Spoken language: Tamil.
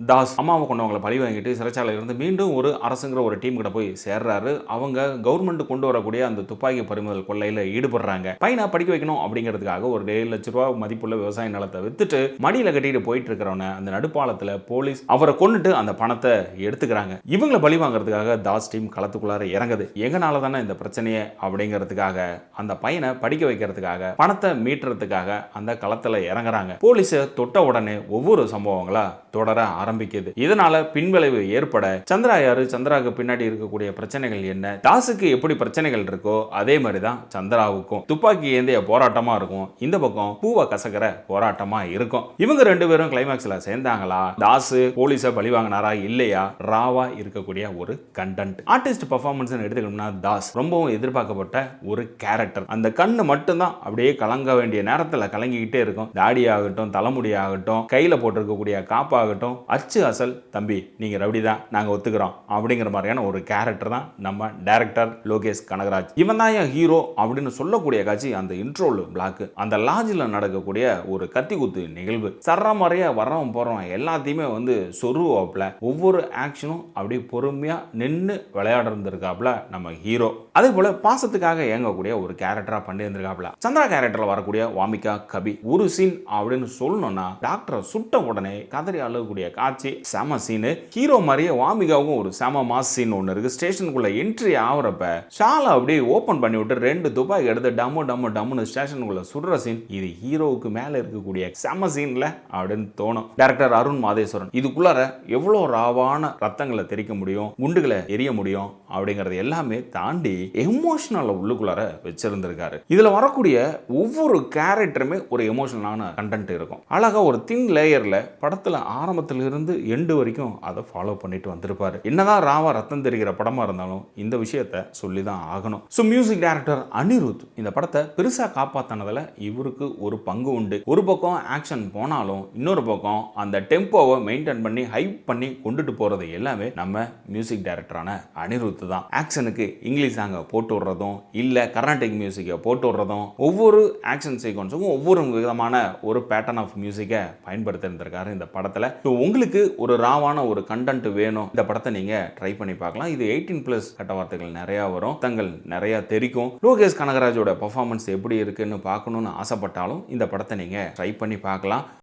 தாஸ் அம்மாவை கொண்டவங்களை பழி வாங்கிட்டு சிறைச்சாலையில இருந்து மீண்டும் ஒரு அரசுங்கிற ஒரு டீம் கிட்ட போய் சேர்றாரு. அவங்க கவர்மெண்ட் கொண்டு வரக்கூடிய அந்த துப்பாக்கி பறிமுதல் கொள்ளையில ஈடுபடுறாங்க. பையனை படிக்க வைக்கணும் அப்படிங்கிறதுக்காக ஒரு 7 லட்சம் ரூபாய் மதிப்புள்ள விவசாய நிலத்தை வித்துட்டு மடியில கட்டிட்டு போயிட்டு இருக்கிறவன அந்த நடுப்பாலத்துல போலீஸ் அவரை கொண்டுட்டு அந்த பணத்தை எடுத்துக்கிறாங்க. இவங்களை பழி வாங்குறதுக்காக தாஸ் டீம் களத்துக்குள்ளார இறங்குது. எங்கனால தானே இந்த பிரச்சனையே அப்படிங்கிறதுக்காக அந்த பையனை படிக்க வைக்கிறதுக்காக பணத்தை மீட்டுறதுக்காக அந்த களத்துல இறங்குறாங்க. போலீஸ் தொட்ட உடனே ஒவ்வொரு சம்பவங்களா தொடர ஆரம்பிக்குது. இதனால பின்விளைவு ஏற்பட சந்திரா யாரு, சந்திராவுக்கு பின்னாடி இருக்கக்கூடிய பிரச்சனைகள் என்ன, தாஸுக்கு எப்படி பிரச்சனைகள் இருக்கோ அதே மாதிரி தான் சந்திராவுக்கும் துப்பாக்கி ஏந்திய போராட்டமா இருக்கும். இந்த பக்கம் பூவை கசக்கிற போராட்டமா இருக்கும். இவங்க 2 பேரும் கிளைமாக்ஸ்ல சேர்ந்தாங்களா, தாஸ் போலீஸை பழி வாங்கினாரா இல்லையா, ராவா இருக்கக்கூடிய ஒரு கண்டென்ட். ஆர்டிஸ்ட் பெர்ஃபார்மன்ஸ் எடுத்துக்கணும்னா தாஸ் ரொம்பவும் எதிர்பார்க்கப்பட்ட ஒரு கேரக்டர். அந்த கண்ணு மட்டும்தான் அப்படியே கலங்க வேண்டிய நேரத்தில் கலங்கிக்கிட்டே இருக்கும். தாடி ஆகட்டும், தலைமுடி ஆகட்டும், கையில போட்டிருக்கக்கூடிய காப்பாகட்டும், அச்சு அசல் தம்பி நீங்க ரவுடி தான், நாங்க ஒத்துக்கிறோம் அப்படிங்கிற மாதிரியான ஒரு கேரக்டர் தான் நம்ம டைரக்டர் லோகேஷ் கனகராஜ். இவன் தான் என் ஹீரோ அப்படின்னு சொல்லக்கூடிய காட்சி அந்த இன்ட்ரோல் பிளாக், அந்த லாட்ஜில் நடக்கக்கூடிய ஒரு கத்திக்குத்து நிகழ்வு, சரமாரியா வரவன் போறவன் எல்லாத்தையுமே சொருவாப்ல. ஒவ்வொரு ஆக்ஷனும் அப்படியே பொறுமையா நின்று விளையாடுறதுக்காப்ல நம்ம ஹீரோ. அதே போல பாசத்துக்காக இயங்கக்கூடிய ஒரு கேரக்டரா பண்ணி இருந்திருக்காப்ல. சந்திரா கேரக்டர்ல வரக்கூடிய வாமிகா கபி ஒரு சீன் அப்படின்னு சொல்லணும்னா டாக்டரை சுட்ட உடனே கதறி அழுகக்கூடிய காட்சி செம சீனு. ஹீரோ மாதிரியே வாமிகாவும் ஒரு செம மாஸ் சீன் ஒன்று இருக்கு. ஸ்டேஷனுக்குள்ள என்ட்ரி ஆகுறப்ப ஷாலை அப்படியே ஓபன் பண்ணி விட்டு 2 துப்பாக்கி எடுத்து டம்மு டம்மு டம்முன்னு ஸ்டேஷனுக்குள்ள சுடுற சீன், இது ஹீரோவுக்கு மேல இருக்கக்கூடிய செம சீன்ல அப்படின்னு தோணும். டைரக்டர் அருண் மாதேஸ்வரன் இதுக்குள்ளார எவ்வளோ ராவான ரத்தங்களை தெரிக்க முடியும், குண்டுகளை எரிய முடியும் அப்படிங்கறது எல்லாமே தாண்டி எமோஷனல் உள்ளுக்குள்ளார வச்சிருந்திருக்காரு. இதுல வரக்கூடிய ஒவ்வொரு கேரக்டருமே ஒரு எமோஷனலான கண்டென்ட் இருக்கும். அழகா ஒரு தின் லேயர்ல படத்துல ஆரம்பத்துல இருந்து எண்டு வரைக்கும் அதை ஃபாலோ பண்ணிட்டு வந்திருப்பாரு. என்னதான் ராவா ரத்தம் தெரிகிற படமா இருந்தாலும் இந்த விஷயத்தை சொல்லிதான் ஆகணும். ஸோ மியூசிக் டைரக்டர் அனிருத் இந்த படத்தை பெருசா காப்பாத்தினதுல இவருக்கு ஒரு பங்கு உண்டு. ஒரு பக்கம் ஆக்ஷன் போனாலும் இன்னொரு பக்கம் அந்த டெம்போவை மெயின்டைன் பண்ணி ஹைப் பண்ணி கொண்டுட்டு போறது எல்லாமே நம்ம மியூசிக் டைரக்டரான அனிருத் தான். ஆக்ஷனுக்கு இங்கிலீஷ் சாங்க போட்டு விடுறதும் இல்ல கர்நாடிக் மியூசிக்கை போட்டு விடுறதும் ஒவ்வொரு ஆக்ஷன் சீக்வன்ஸுக்கும் ஒவ்வொரு விதமான ஒரு பேட்டர்ன் ஆஃப் மியூசிக்கை பயன்படுத்தி இருந்திருக்காரு இந்த படத்துல. உங்களுக்கு ஒரு ராவான ஒரு கண்டென்ட் வேணும், இந்த படத்தை நீங்க ட்ரை பண்ணி பார்க்கலாம். இது 18+ கட்ட வார்த்தைகள் நிறைய வரும், தங்கள் நிறைய தெரிக்கும். லோகேஷ் கனகராஜோட பெர்ஃபார்மன்ஸ் எப்படி இருக்குன்னு பார்க்கணும்னு ஆசைப்பட்டாலும் இந்த படத்தை நீங்க ட்ரை பண்ணி பார்க்கலாம்.